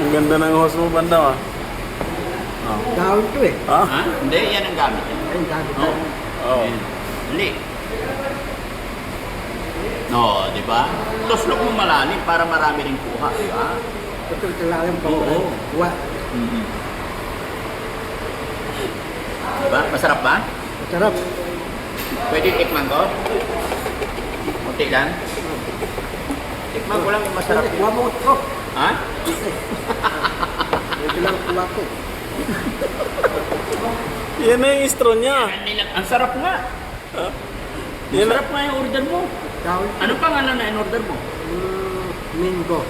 Ang ganda ng hose mo, Bandam, ah. Oh. Dahon to eh. Ha? Ha? Hindi, yan ang gamit. Ayun, dahon to. Oo. Oo. Ayan. Hindi. No, di ba? Tuslok mo malalim para marami rin kuha, di ba? Ito talagang Oo. kuha. Mm-hmm. Diba? Masarap ba? Masarap. Pwede tikman ko? Kunti lang? Tikman ko lang yung masarap. Kuha mo ito. Ha? Ito lang kuha ko. Yan na yung straw niya. Ang sarap nga. Yan na. Masarap nga yung order mo. Dahon. Anong pangalan na in-order mo? Mingo.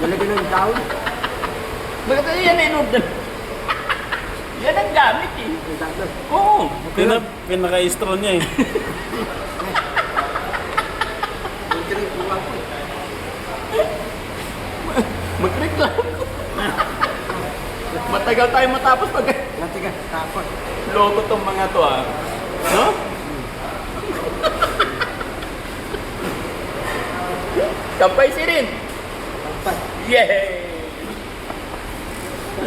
Nalagyan ng dahon. Bakit yan na in-order? Yan ang gamit eh. Ang dahon. Oo. Pinaka-straw niya, eh. Ito lang kuha ko. Magreklamo. Matagal tayo matapos pag Natiga, tapos. loko tong mga to ah. No? Kampay si rin. Tapos. Yay!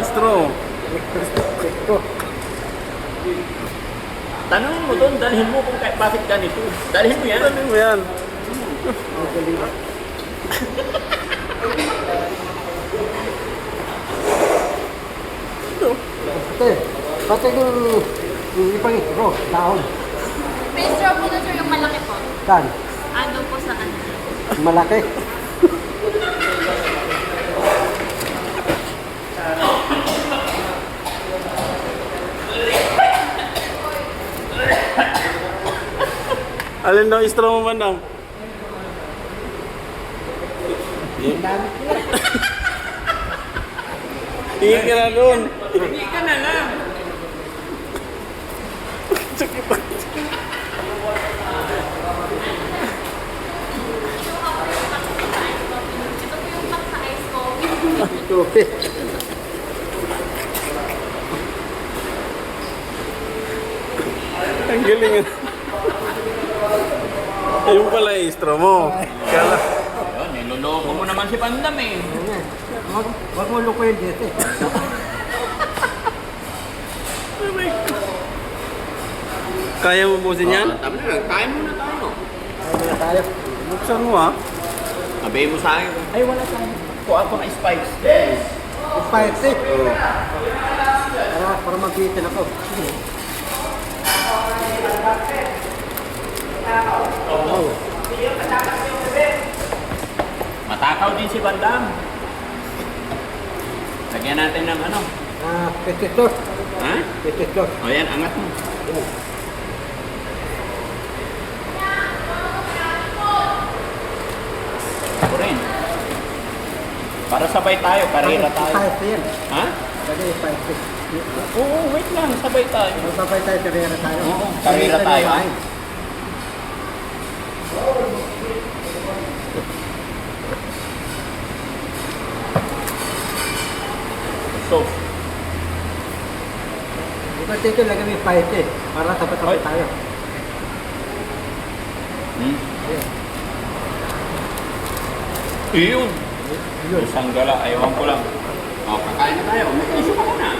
Straw. Ito. Tanungin mo doon, dalhin mo kung bakit ganito. Dalhin mo yan. Ano mo yan? Ang galing. Ate, pati yung ibang ito, dahon. May straw po na sir yung malaki po. Kan, Ando po sa ano. malaki. Alin daw yung straw mo, Bandam? Ang dami ko. Tingin ka na doon. Hindi ka na lang. Ito po yung pack sa ice coffee. Tupi. Ang galing, ah. Ayun pala yung straw mo. Kala. Ayun, niloloko mo naman si Bandam eh. Wag mo lukuyin dito eh. Kaya mo busin yan? Tama na, kain muna tayo. Ay, wala tayo. Buksan mo, ah. Sabihin mo sa akin. Ay, wala tayo. Kuha ako ng spice. Spicy. Para magbitin ako. Oh. Matakaw din si Bandam. Lagyan natin ng ano. Petitor. Ha? Petitor. O yan, angat mo. Ako rin. Para sabay tayo, karera tayo. Spicy yan. Ha? Lagi spicy. Oo, wait lang, sabay tayo. Sabay tayo, karera tayo. Oo, karera tayo. Ha? So, Ito dito lagi may spicy. Para sabay tayo. Ayan. Iyon. Yun. Isang gala, ayawan ko lang. O, kakain na tayo. Mag-iso ka muna.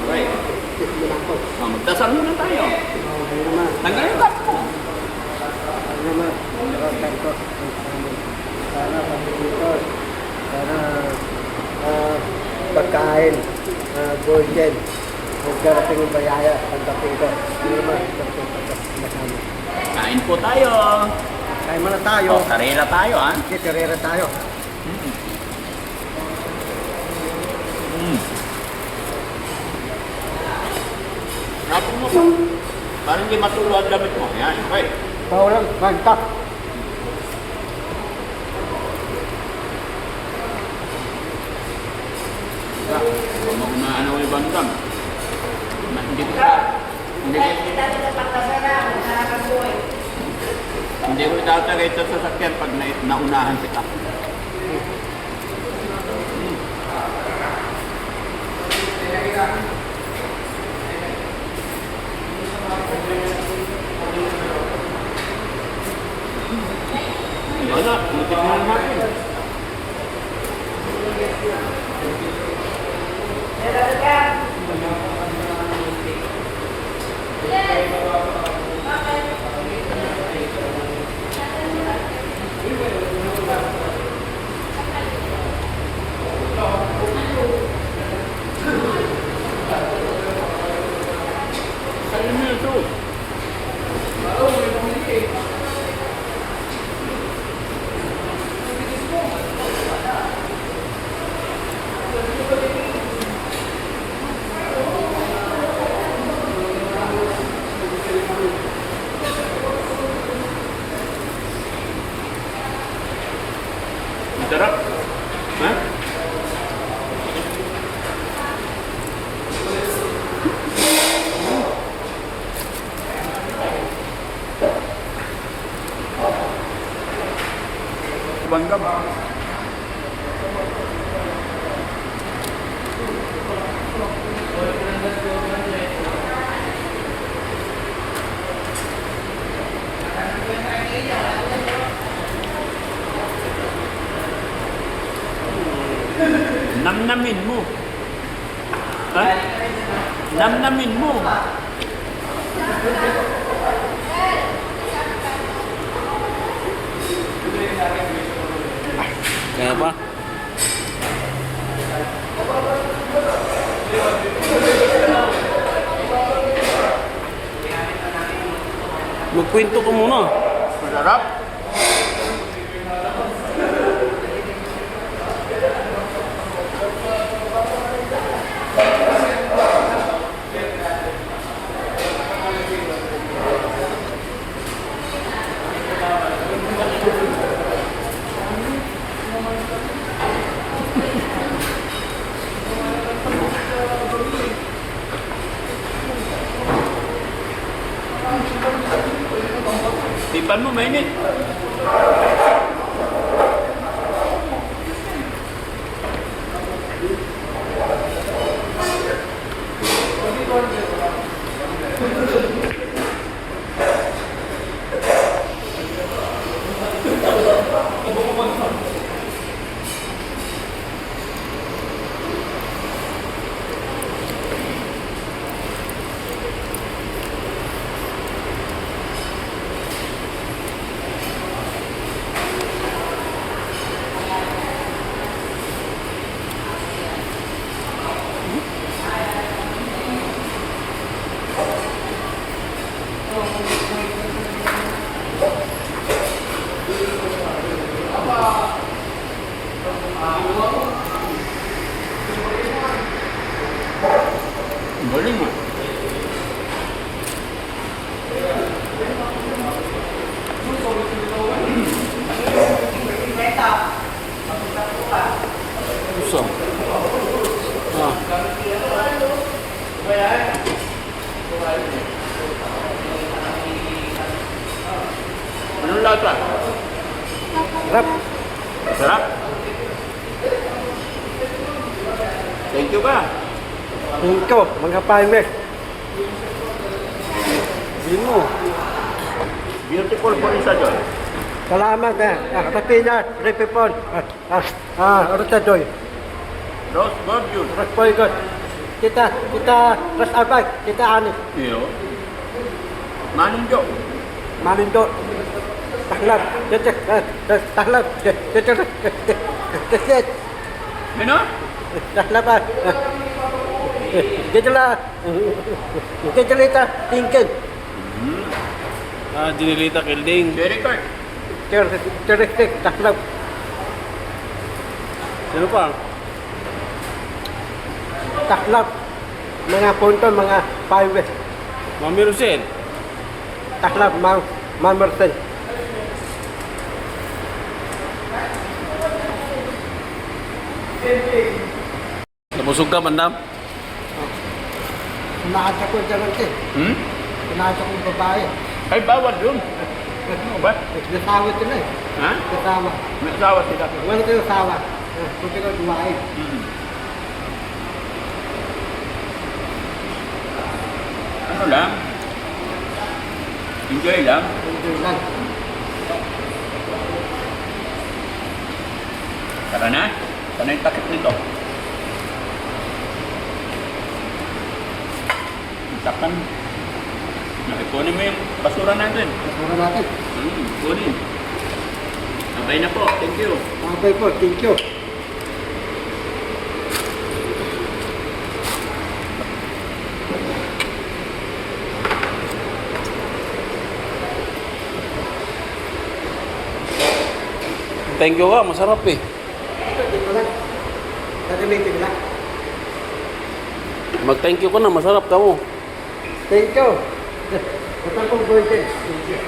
Okay. Tip mo lang ko. O, magdasal muna tayo. Ano naman. Tanggal yung cup mo. Ano naman. Maraming ko. Sana pag-itor. Sana pagkain. Golden. Magkarating yung bayaya. Pagdating ko. Ano naman. Masama. Kain po tayo. Kain muna tayo. O, karera tayo, ha? Okay, karera tayo. Rapin mo pa. Parang hindi matulo ang damit mo. Yan, okay. Pao lang. Kanta. Huwag mo na ano yung bandam. Hindi ko hindi ko itatagay ito sa sakyan pag naunahan kita. Wala, mutik na naman. Sarap. Ha? Banggam. Namnamin mo. Ha? Namnamin mo. Kaya pa? Magkwento ka muna. Masarap. Tipan mo, mainit. Galing mo. Usang. Ah. Anong lasa? Sarap. Sarap. Thank you ka. Ikaw, mga farmers. Bilhin mo. Beautiful po isa doon. Salamat Kapinas, Ripipon. Rotadoy. Rose Gorgeous. Raspoigot. Kita Rasabay, kita Ani. Iyo. Maninjo. Malindo. Taklap. Taklap. Keset. Ano? Taklapan. Kejelita tingkin. Ah, Dinilita Kilding. Very good. Cerestik taklap. Sino pa? Taklap. Mga punto, mga farmers. Mami Rosel. Taklap, Mamersen. Nabusog ka, mandam? Nakasa ko dyan natin. Hmm? Nakasa ko babae. Ay, bawal yun. Ano ba? Nasawa sila eh. Ha? Nasawa. May asawa sila. Wala kayo sawa. Kunti ko duwain. Mm. Ano lang? Enjoy lang. Kunti lang. Tara na. Sana yung takip nito. Takpan. Nakipunin mo yung basura natin. Kasama natin. Kunin. Sabay na po. Thank you. Okay po, thank you. Thank you ka, masarap eh. Dito lang. Gagamitin lang. Mag-thank you ka na, masarap ka mo. Thank you. Ito pong birthday. Thank you.